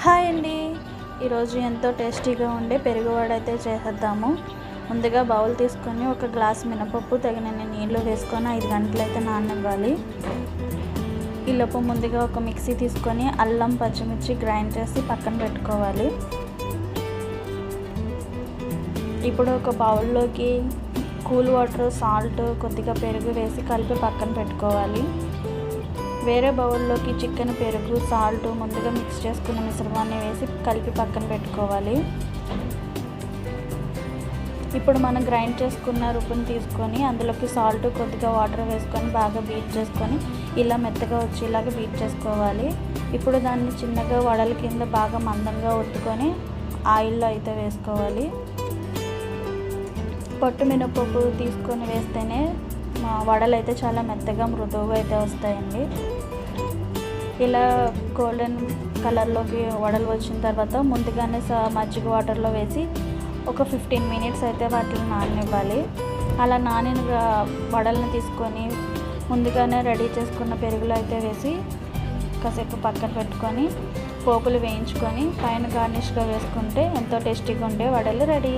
Hi అండి. ఈరోజు ఎంతో టేస్టీగా ఉండే పెరుగు వడ అయితే చేసేద్దాము. ముందుగా బౌల్ తీసుకొని ఒక గ్లాస్ మినపప్పు తగినన్ని నీళ్లు వేసుకొని 5 గంటలు అయితే నాననివ్వాలి. ఈలోపు ముందుగా ఒక మిక్సీ తీసుకొని అల్లం పచ్చిమిర్చి గ్రైండ్ చేసి పక్కన పెట్టుకోవాలి. ఇప్పుడు ఒక బౌల్లోకి కూల్ వాటర్, సాల్ట్, కొద్దిగా పెరుగు వేసి కలిపి పక్కన పెట్టుకోవాలి. వేరే బౌల్లోకి చికెన్, పెరుగు, సాల్ట్ ముందుగా మిక్స్ చేసుకున్న మిశ్రమాన్ని వేసి కలిపి పక్కన పెట్టుకోవాలి. ఇప్పుడు మనం గ్రైండ్ చేసుకున్న రుబ్బుని తీసుకొని అందులోకి సాల్ట్, కొద్దిగా వాటర్ వేసుకొని బాగా బీట్ చేసుకొని ఇలా మెత్తగా వచ్చేలాగా బీట్ చేసుకోవాలి. ఇప్పుడు దాన్ని చిన్నగా వడల కింద బాగా మందంగా ఒత్తుకొని ఆయిల్లో అయితే వేసుకోవాలి. పొట్టు మినపప్పు తీసుకొని వేస్తేనే వడలు అయితే చాలా మెత్తగా మృదువుగా అయితే వస్తాయండి. ఇలా గోల్డెన్ కలర్లోకి వడలు వచ్చిన తర్వాత ముందుగానే మజ్జిగ వాటర్లో వేసి ఒక 15 మినిట్స్ అయితే వాటిని నాననివ్వాలి. అలా నానిన వడలను తీసుకొని ముందుగానే రెడీ చేసుకున్న పెరుగులో అయితే వేసి కాసేపు పక్కన పెట్టుకొని పోపులు వేయించుకొని పైన గార్నిష్గా వేసుకుంటే ఎంతో టేస్టీగా ఉండే వడలు రెడీ.